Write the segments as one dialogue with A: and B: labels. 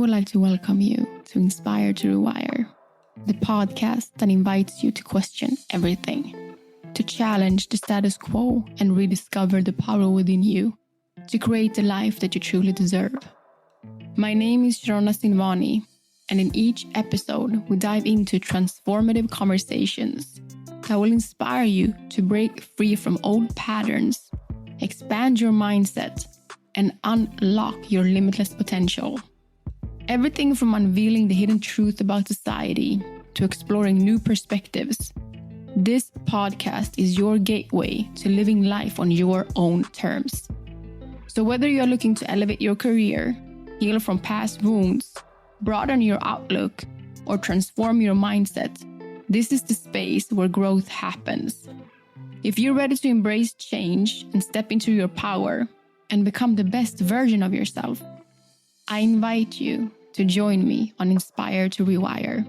A: would like to welcome you to Inspire to Rewire, the podcast that invites you to question everything, to challenge the status quo and rediscover the power within you, to create the life that you truly deserve. My name is Sharona Sinvani, and in each episode, we dive into transformative conversations that will inspire you to break free from old patterns, expand your mindset, and unlock your limitless potential. Everything from unveiling the hidden truth about society to exploring new perspectives. This podcast is your gateway to living life on your own terms. So whether you're looking to elevate your career, heal from past wounds, broaden your outlook, or transform your mindset, this is the space where growth happens. If you're ready to embrace change and step into your power and become the best version of yourself, I invite you to join me on Inspire to Rewire.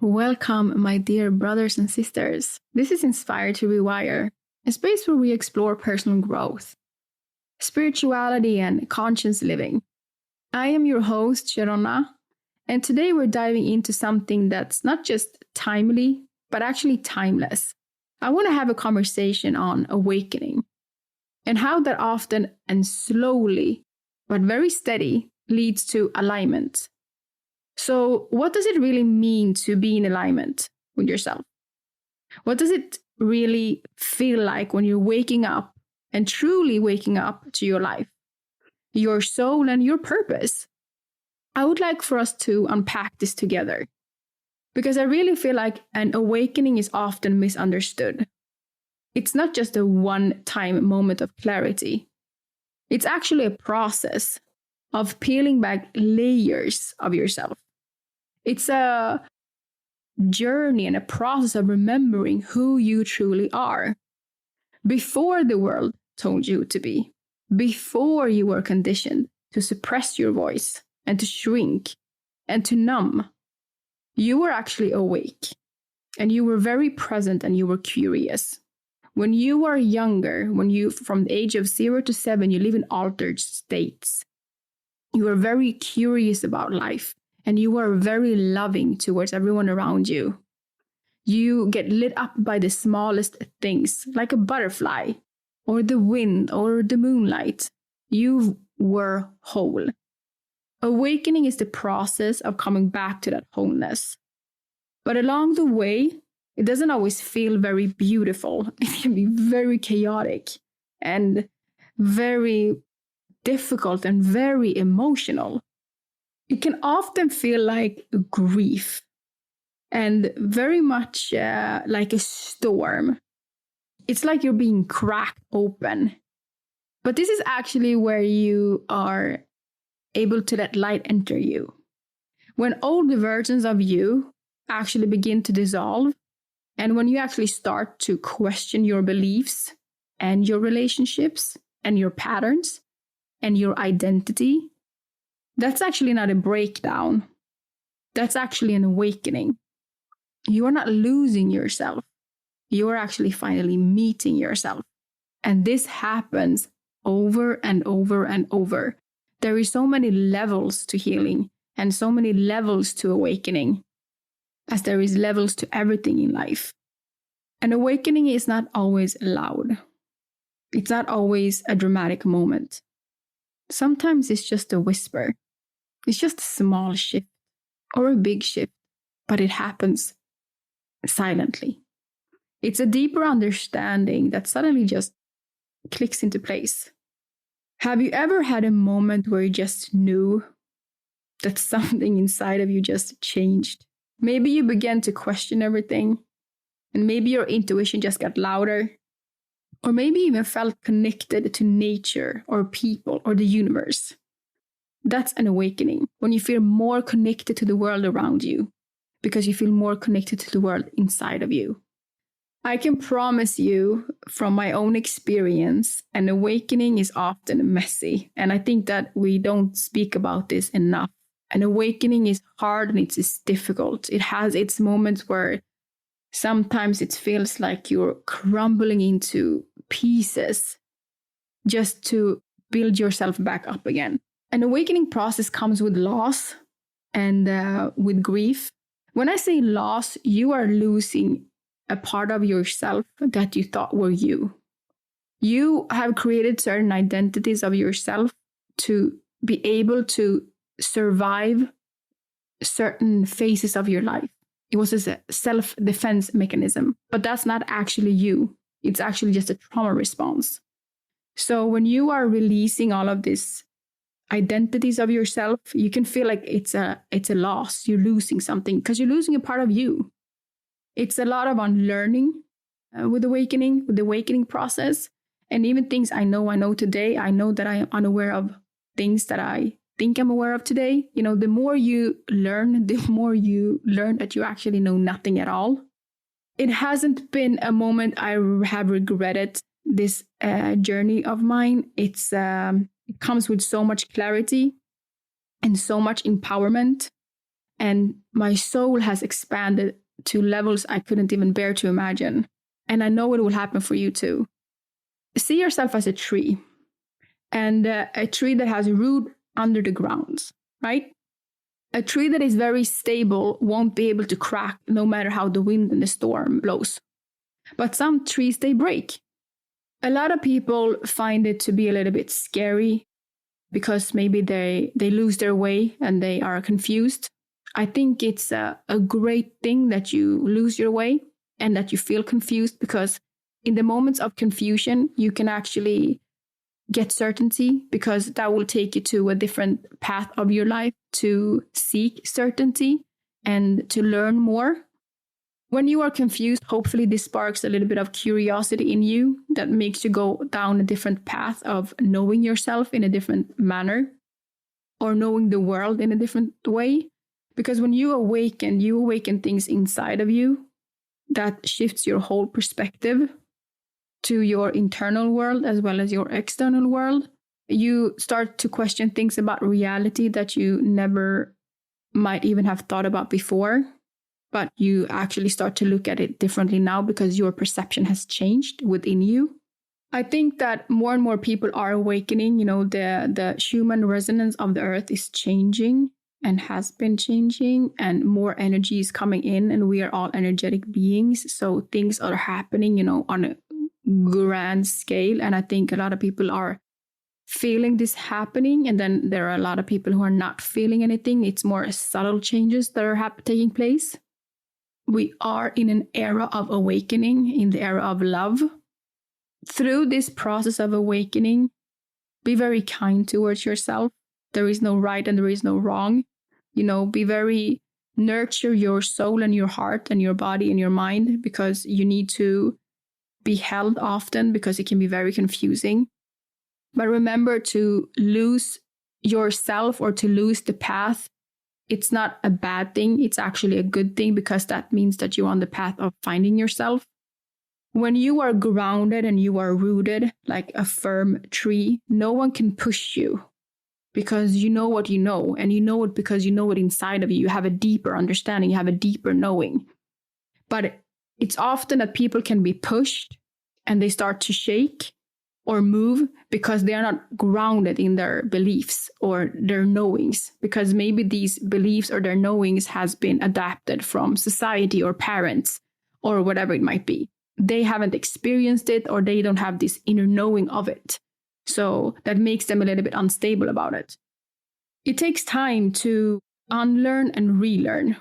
A: Welcome, my dear brothers and sisters. This is Inspire to Rewire, a space where we explore personal growth, spirituality, and conscious living. I am your host, Sharona, and today we're diving into something that's not just timely, but actually timeless. I want to have a conversation on awakening and how that often and slowly, but very steady, leads to alignment. So what does it really mean to be in alignment with yourself? What does it really feel like when you're waking up and truly waking up to your life, your soul, and your purpose? I would like for us to unpack this together, because I really feel like an awakening is often misunderstood. It's not just a one-time moment of clarity. It's actually a process of peeling back layers of yourself. It's a journey and a process of remembering who you truly are before the world told you to be, before you were conditioned to suppress your voice and to shrink and to numb. You were actually awake, and you were very present, and you were curious. When you were younger, from the age of 0 to 7, you live in altered states. You are very curious about life, and you are very loving towards everyone around you. You get lit up by the smallest things, like a butterfly, or the wind, or the moonlight. You were whole. Awakening is the process of coming back to that wholeness. But along the way, it doesn't always feel very beautiful. It can be very chaotic and very difficult and very emotional. It can often feel like grief and very much like a storm. It's like you're being cracked open. But this is actually where you are able to let light enter you. When old versions of you actually begin to dissolve, and when you actually start to question your beliefs and your relationships and your patterns and your identity, that's actually not a breakdown. That's actually an awakening. You are not losing yourself. You are actually finally meeting yourself. And this happens over and over and over. There is so many levels to healing and so many levels to awakening, as there is levels to everything in life. An awakening is not always loud. It's not always a dramatic moment. Sometimes it's just a whisper. It's just a small shift or a big shift, but it happens silently. It's a deeper understanding that suddenly just clicks into place. Have you ever had a moment where you just knew that something inside of you just changed? Maybe you began to question everything, and maybe your intuition just got louder, or maybe you even felt connected to nature or people or the universe. That's an awakening, when you feel more connected to the world around you, because you feel more connected to the world inside of you. I can promise you from my own experience, an awakening is often messy. And I think that we don't speak about this enough. An awakening is hard and it's difficult. It has its moments where sometimes it feels like you're crumbling into pieces. just to build yourself back up again. An awakening process comes with loss and with grief. When I say loss, you are losing a part of yourself that you thought were you. You have created certain identities of yourself to be able to survive certain phases of your life. It was a self-defense mechanism, but that's not actually you. It's actually just a trauma response. So when you are releasing all of these identities of yourself, you can feel like it's a loss. You're losing something because you're losing a part of you. It's a lot of unlearning with the awakening process. And even things I know today, I know that I am unaware of things that I think I'm aware of today. You know, the more you learn, the more you learn that you actually know nothing at all. It hasn't been a moment I have regretted this journey of mine. It comes with so much clarity and so much empowerment. And my soul has expanded to levels I couldn't even bear to imagine. And I know it will happen for you too. See yourself as a tree, and a tree that has root under the ground, right? A tree that is very stable won't be able to crack no matter how the wind and the storm blows. But some trees, they break. A lot of people find it to be a little bit scary because maybe they lose their way and they are confused. I think it's a great thing that you lose your way and that you feel confused, because in the moments of confusion, you can actually get certainty, because that will take you to a different path of your life to seek certainty and to learn more. When you are confused, hopefully this sparks a little bit of curiosity in you that makes you go down a different path of knowing yourself in a different manner, or knowing the world in a different way. Because when you awaken things inside of you that shifts your whole perspective to your internal world as well as your external world. You start to question things about reality that you never might even have thought about before, but you actually start to look at it differently now because your perception has changed within you. I think that more and more people are awakening. You know, the human resonance of the earth is changing and has been changing, and more energy is coming in, and we are all energetic beings. So things are happening, you know, on a grand scale. And I think a lot of people are feeling this happening. And then there are a lot of people who are not feeling anything. It's more subtle changes that are taking place. We are in an era of awakening, in the era of love. Through this process of awakening, be very kind towards yourself. There is no right and there is no wrong. You know, nurture your soul and your heart and your body and your mind, because you need to be held often, because it can be very confusing. But remember, to lose yourself or to lose the path, it's not a bad thing. It's actually a good thing, because that means that you're on the path of finding yourself. When you are grounded and you are rooted like a firm tree, no one can push you, because you know what you know, and you know it because you know it inside of you. You have a deeper understanding, you have a deeper knowing. But it's often that people can be pushed and they start to shake or move because they are not grounded in their beliefs or their knowings, because maybe these beliefs or their knowings has been adapted from society or parents or whatever it might be. They haven't experienced it, or they don't have this inner knowing of it. So that makes them a little bit unstable about it. It takes time to unlearn and relearn.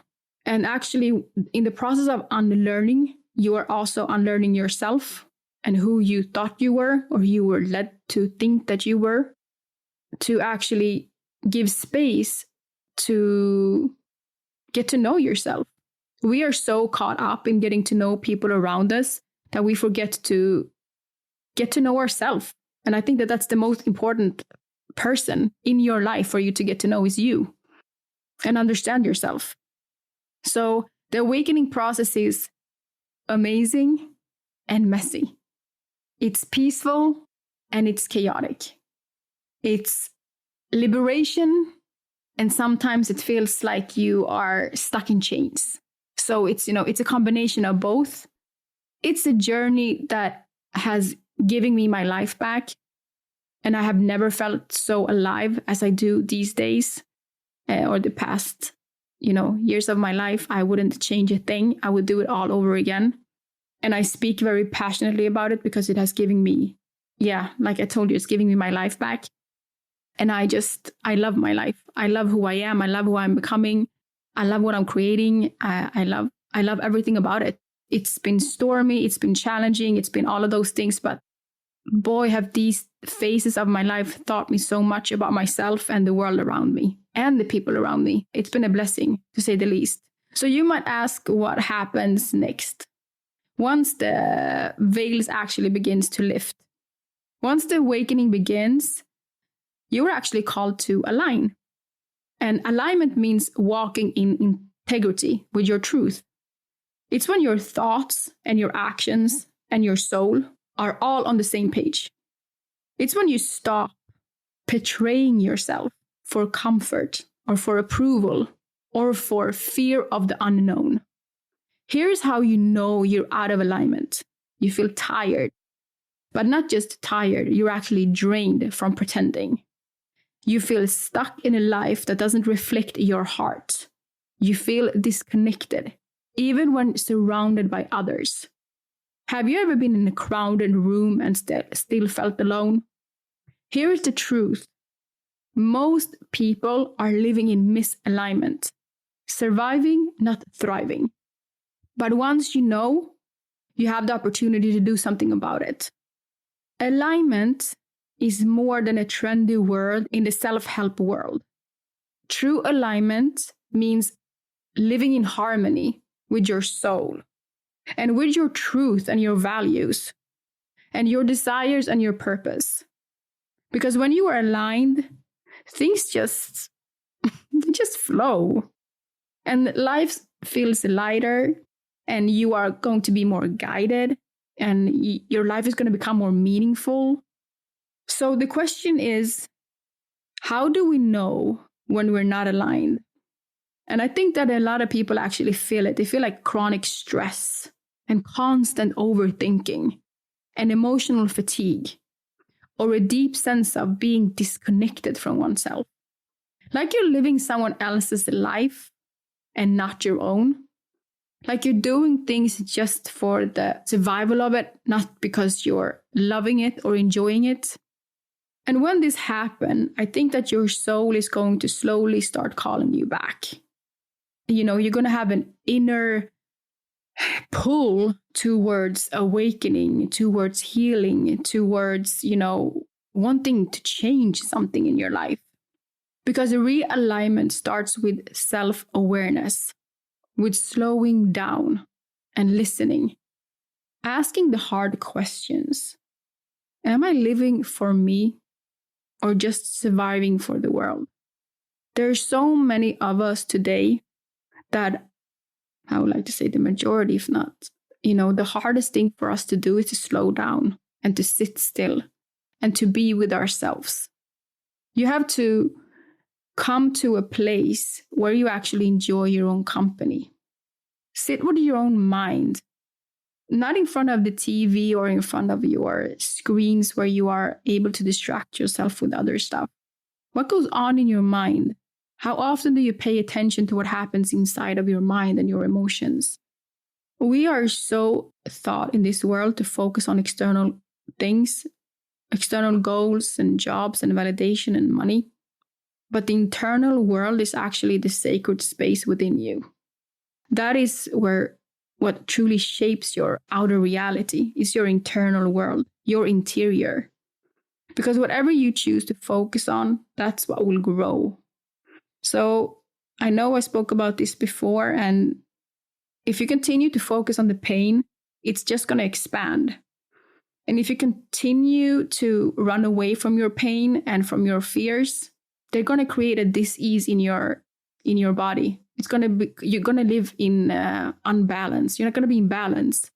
A: And actually, in the process of unlearning, you are also unlearning yourself and who you thought you were, or you were led to think that you were, to actually give space to get to know yourself. We are so caught up in getting to know people around us that we forget to get to know ourselves. And I think that that's the most important person in your life for you to get to know is you and understand yourself. So the awakening process is amazing and messy. It's peaceful and it's chaotic. It's liberation, and sometimes it feels like you are stuck in chains. So it's a combination of both. It's a journey that has given me my life back. And I have never felt so alive as I do these days, or the past, years of my life. I wouldn't change a thing. I would do it all over again. And I speak very passionately about it because it has given me, like I told you, it's giving me my life back. And I love my life. I love who I am. I love who I'm becoming. I love what I'm creating. I love everything about it. It's been stormy. It's been challenging. It's been all of those things. But boy, have these phases of my life taught me so much about myself and the world around me and the people around me. It's been a blessing, to say the least. So you might ask what happens next. Once the veils actually begins to lift, once the awakening begins, you're actually called to align. And alignment means walking in integrity with your truth. It's when your thoughts and your actions and your soul are all on the same page. It's when you stop betraying yourself for comfort or for approval or for fear of the unknown. Here's how you know you're out of alignment. You feel tired, but not just tired, you're actually drained from pretending. You feel stuck in a life that doesn't reflect your heart. You feel disconnected, even when surrounded by others. Have you ever been in a crowded room and still felt alone? Here is the truth. Most people are living in misalignment, surviving, not thriving. But once you know, you have the opportunity to do something about it. Alignment is more than a trendy word in the self-help world. True alignment means living in harmony with your soul and with your truth and your values and your desires and your purpose. Because when you are aligned, things just flow and life feels lighter and you are going to be more guided and your life is going to become more meaningful. So the question is, how do we know when we're not aligned? And I think that a lot of people actually feel it. They feel like chronic stress and constant overthinking and emotional fatigue or a deep sense of being disconnected from oneself. Like you're living someone else's life and not your own. Like you're doing things just for the survival of it, not because you're loving it or enjoying it. And when this happens, I think that your soul is going to slowly start calling you back. You're going to have an inner pull towards awakening, towards healing, towards, wanting to change something in your life. Because a realignment starts with self-awareness, with slowing down and listening, asking the hard questions. Am I living for me or just surviving for the world? There are so many of us today that, I would like to say the majority, if not, the hardest thing for us to do is to slow down and to sit still and to be with ourselves. You have to come to a place where you actually enjoy your own company. Sit with your own mind, not in front of the TV or in front of your screens where you are able to distract yourself with other stuff. What goes on in your mind? How often do you pay attention to what happens inside of your mind and your emotions? We are so taught in this world to focus on external things, external goals and jobs and validation and money. But the internal world is actually the sacred space within you. That is where what truly shapes your outer reality is your internal world, your interior. Because whatever you choose to focus on, that's what will grow. So I know I spoke about this before, and if you continue to focus on the pain, it's just going to expand. And if you continue to run away from your pain and from your fears, they're going to create a dis-ease in your body. You're going to live in unbalance. You're not going to be in balance.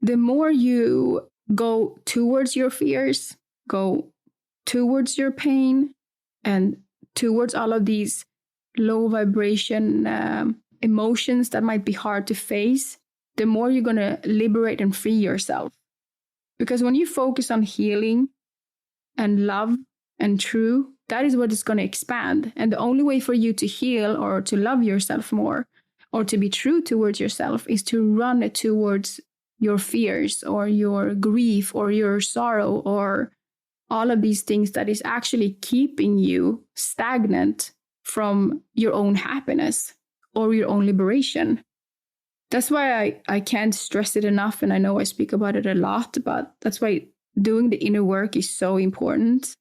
A: The more you go towards your fears, go towards your pain, and towards all of these low vibration emotions that might be hard to face, the more you're going to liberate and free yourself. Because when you focus on healing, and love and true, that is what is going to expand. And the only way for you to heal or to love yourself more or to be true towards yourself is to run it towards your fears or your grief or your sorrow or all of these things that is actually keeping you stagnant from your own happiness or your own liberation. That's why I can't stress it enough. And I know I speak about it a lot, but that's why doing the inner work is so important,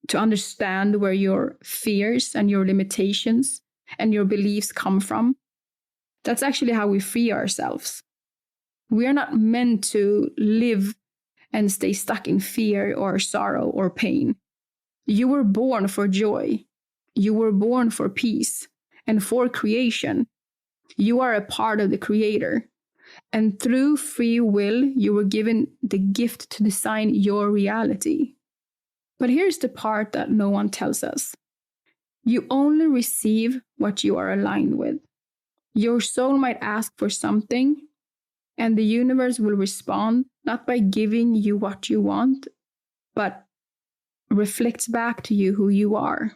A: to understand where your fears and your limitations and your beliefs come from. That's actually how we free ourselves. We are not meant to live and stay stuck in fear or sorrow or pain. You were born for joy. You were born for peace and for creation. You are a part of the Creator. And through free will, you were given the gift to design your reality. But here's the part that no one tells us. You only receive what you are aligned with. Your soul might ask for something, and the universe will respond, not by giving you what you want, but reflects back to you who you are.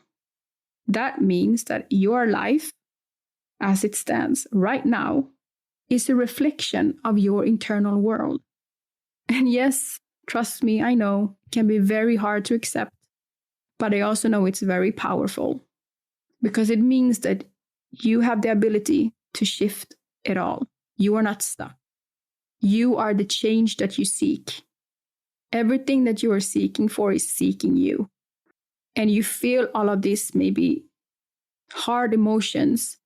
A: That means that your life, as it stands right now, is a reflection of your internal world. And yes, trust me, I know it can be very hard to accept, but I also know it's very powerful because it means that you have the ability to shift it all. You are not stuck. You are the change that you seek. Everything that you are seeking for is seeking you. And you feel all of this, maybe hard emotions,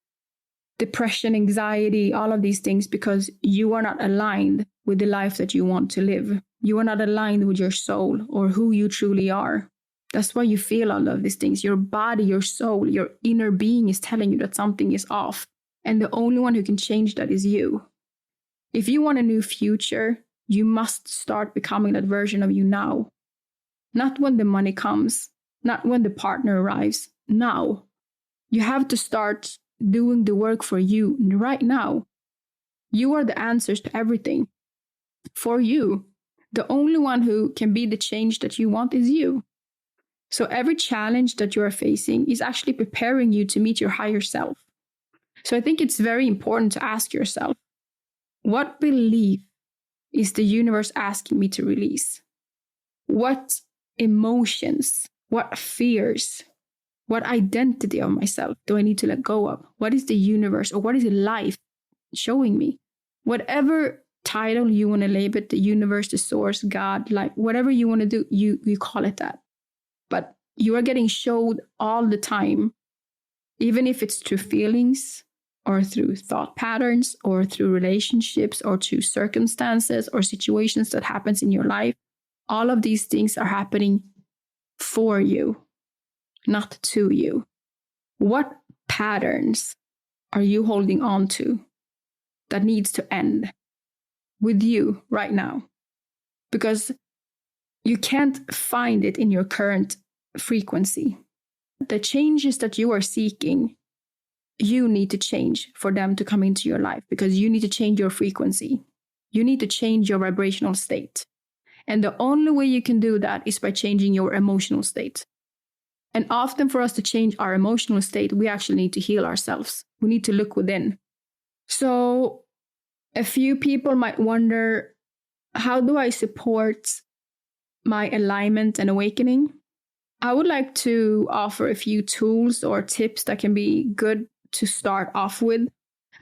A: depression, anxiety, all of these things, because you are not aligned with the life that you want to live. You are not aligned with your soul or who you truly are. That's why you feel all of these things. Your body, your soul, your inner being is telling you that something is off. And the only one who can change that is you. If you want a new future, you must start becoming that version of you now. Not when the money comes, not when the partner arrives, now. You have to start doing the work for you right now. You are the answers to everything. For you, the only one who can be the change that you want is you. So every challenge that you are facing is actually preparing you to meet your higher self. So I think it's very important to ask yourself, what belief is the universe asking me to release? What emotions, what fears, what identity of myself do I need to let go of? What is the universe or what is life showing me? Whatever title you want to label it, the universe, the source, God, like whatever you want to do, you call it that. But you are getting showed all the time, even if it's through feelings or through thought patterns or through relationships or through circumstances or situations that happens in your life. All of these things are happening for you, not to you. What patterns are you holding on to that needs to end with you right now? Because you can't find it in your current frequency. The changes that you are seeking, you need to change for them to come into your life because you need to change your frequency. You need to change your vibrational state. And the only way you can do that is by changing your emotional state. And often for us to change our emotional state, we actually need to heal ourselves. We need to look within. So a few people might wonder, how do I support my alignment and awakening? I would like to offer a few tools or tips that can be good to start off with.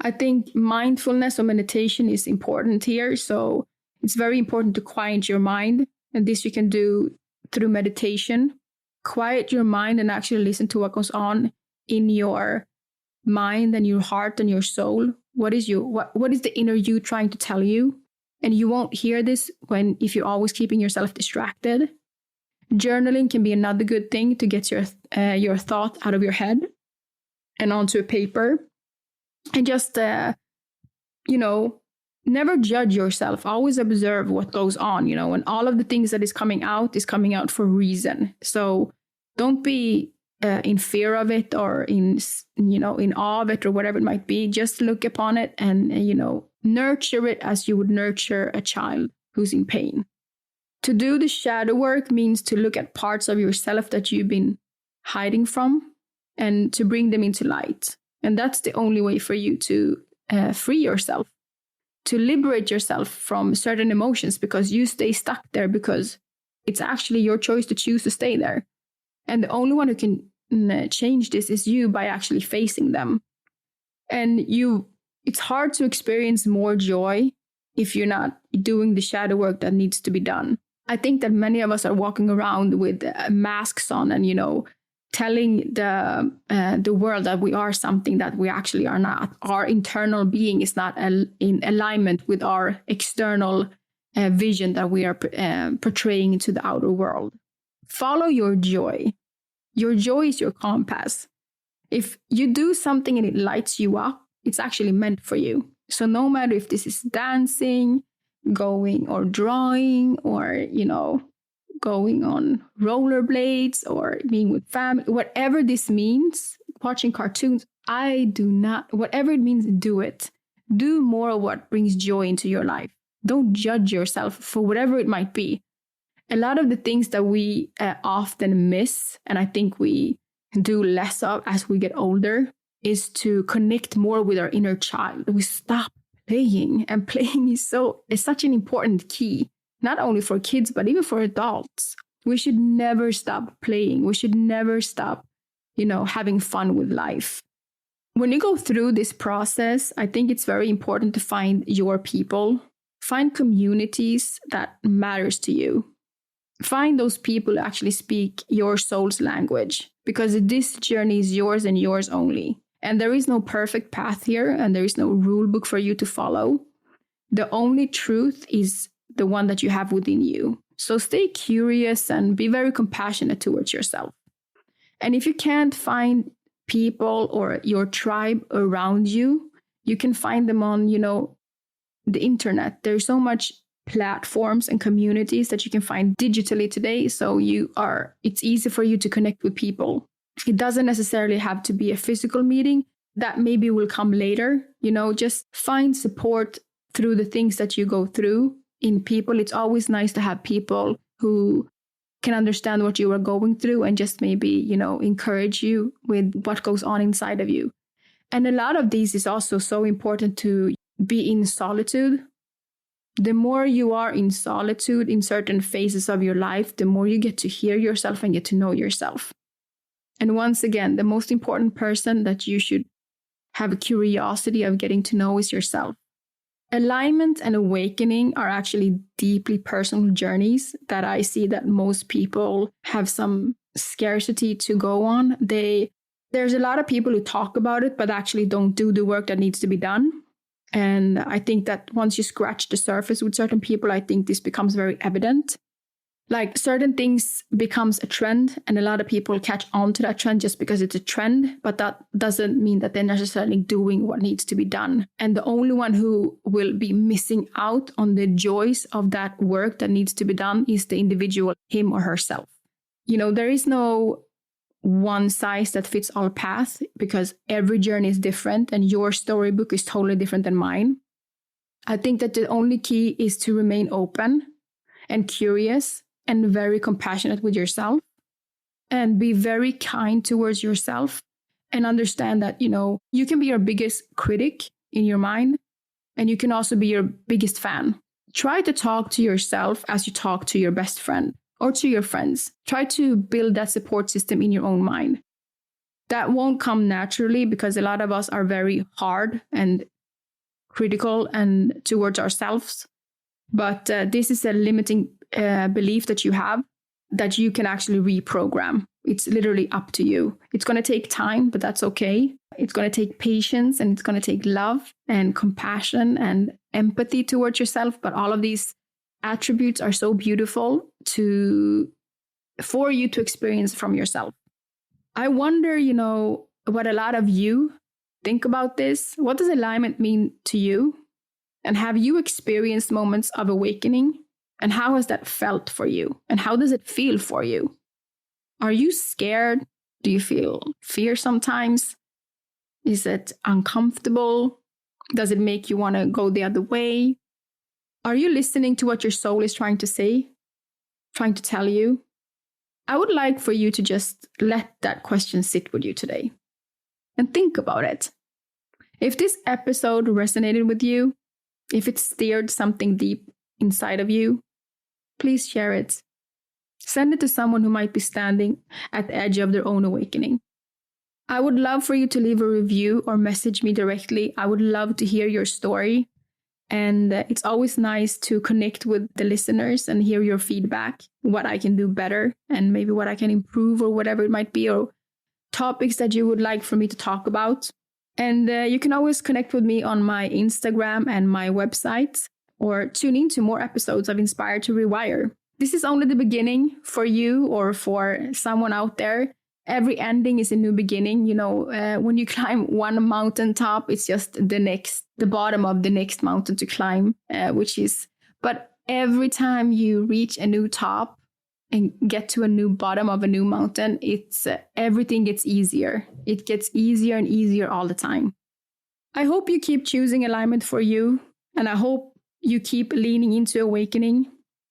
A: I think mindfulness or meditation is important here. So it's very important to quiet your mind. And this you can do through meditation. Quiet your mind and actually listen to what goes on in your mind and your heart and your soul. What is the inner you trying to tell you? And you won't hear this if you're always keeping yourself distracted. Journaling can be another good thing to get your thought out of your head and onto a paper. And just, never judge yourself. Always observe what goes on, and all of the things that is coming out for a reason. So don't be in fear of it or in awe of it or whatever it might be. Just look upon it and, nurture it as you would nurture a child who's in pain. To do the shadow work means to look at parts of yourself that you've been hiding from and to bring them into light. And that's the only way for you to free yourself, to liberate yourself from certain emotions, because you stay stuck there because it's actually your choice to choose to stay there. And the only one who can change this is you, by actually facing them. And it's hard to experience more joy if you're not doing the shadow work that needs to be done. I think that many of us are walking around with masks on and, telling the world that we are something that we actually are not. Our internal being is not in alignment with our external vision that we are portraying into the outer world. Follow your joy. Your joy is your compass. If you do something and it lights you up, it's actually meant for you. So no matter if this is dancing, going or drawing, or, going on rollerblades or being with family, whatever this means, watching cartoons, whatever it means, do it. Do more of what brings joy into your life. Don't judge yourself for whatever it might be. A lot of the things that we often miss, and I think we do less of as we get older, is to connect more with our inner child. We stop playing, and playing is such an important key, not only for kids, but even for adults. We should never stop playing. We should never stop, having fun with life. When you go through this process, I think it's very important to find your people, find communities that matters to you. Find those people who actually speak your soul's language, because this journey is yours and yours only. And there is no perfect path here, and there is no rule book for you to follow. The only truth is the one that you have within you. So stay curious and be very compassionate towards yourself. And if you can't find people or your tribe around you, you can find them on, the internet. There's so much platforms and communities that you can find digitally today. So it's easy for you to connect with people. It doesn't necessarily have to be a physical meeting. That maybe will come later. Just find support through the things that you go through in people. It's always nice to have people who can understand what you are going through and just maybe, encourage you with what goes on inside of you. And a lot of these is also so important to be in solitude. The more you are in solitude in certain phases of your life, the more you get to hear yourself and get to know yourself. And once again, the most important person that you should have a curiosity of getting to know is yourself. Alignment and awakening are actually deeply personal journeys that I see that most people have some scarcity to go on. There's a lot of people who talk about it, but actually don't do the work that needs to be done. And I think that once you scratch the surface with certain people, I think this becomes very evident. Like certain things becomes a trend, and a lot of people catch on to that trend just because it's a trend, but that doesn't mean that they're necessarily doing what needs to be done. And the only one who will be missing out on the joys of that work that needs to be done is the individual, him or herself. There is no one size that fits all path, because every journey is different and your storybook is totally different than mine. I think that the only key is to remain open and curious and very compassionate with yourself, and be very kind towards yourself, and understand that, you can be your biggest critic in your mind, and you can also be your biggest fan. Try to talk to yourself as you talk to your best friend or to your friends. Try to build that support system in your own mind. That won't come naturally, because a lot of us are very hard and critical and towards ourselves. But this is a limiting belief that you have, that you can actually reprogram. It's literally up to you. It's going to take time, but that's okay. It's going to take patience, and it's going to take love and compassion and empathy towards yourself. But all of these attributes are so beautiful for you to experience from yourself. I wonder, what a lot of you think about this. What does alignment mean to you? And have you experienced moments of awakening? And how has that felt for you? And how does it feel for you? Are you scared? Do you feel fear sometimes? Is it uncomfortable? Does it make you want to go the other way? Are you listening to what your soul is trying to say? trying to tell you, I would like for you to just let that question sit with you today and think about it. If this episode resonated with you, if it stirred something deep inside of you, please share it. Send it to someone who might be standing at the edge of their own awakening. I would love for you to leave a review or message me directly. I would love to hear your story. And it's always nice to connect with the listeners and hear your feedback, what I can do better and maybe what I can improve or whatever it might be, or topics that you would like for me to talk about. And you can always connect with me on my Instagram and my website, or tune in to more episodes of Inspire to Rewire. This is only the beginning for you or for someone out there. Every ending is a new beginning. When you climb one mountaintop, it's just the bottom of the next mountain to climb, but every time you reach a new top and get to a new bottom of a new mountain, everything gets easier. It gets easier and easier all the time. I hope you keep choosing alignment for you, and I hope you keep leaning into awakening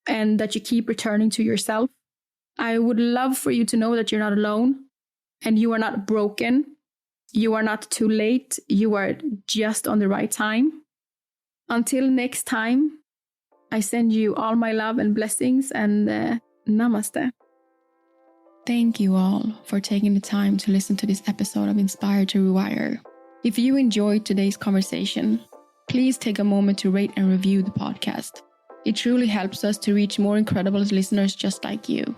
A: and that you keep returning to yourself. I would love for you to know that you're not alone and you are not broken. You are not too late. You are just on the right time. Until next time, I send you all my love and blessings, and namaste. Thank you all for taking the time to listen to this episode of Inspire to Rewire. If you enjoyed today's conversation, please take a moment to rate and review the podcast. It truly helps us to reach more incredible listeners just like you.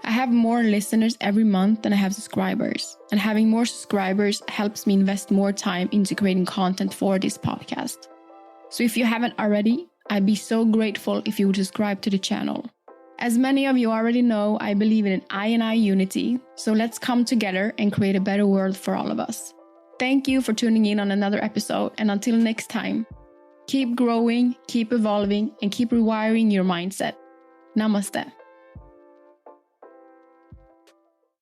A: I have more listeners every month than I have subscribers, and having more subscribers helps me invest more time into creating content for this podcast. So if you haven't already, I'd be so grateful if you would subscribe to the channel. As many of you already know, I believe in an I and I unity, so let's come together and create a better world for all of us. Thank you for tuning in on another episode, and until next time, keep growing, keep evolving, and keep rewiring your mindset. Namaste.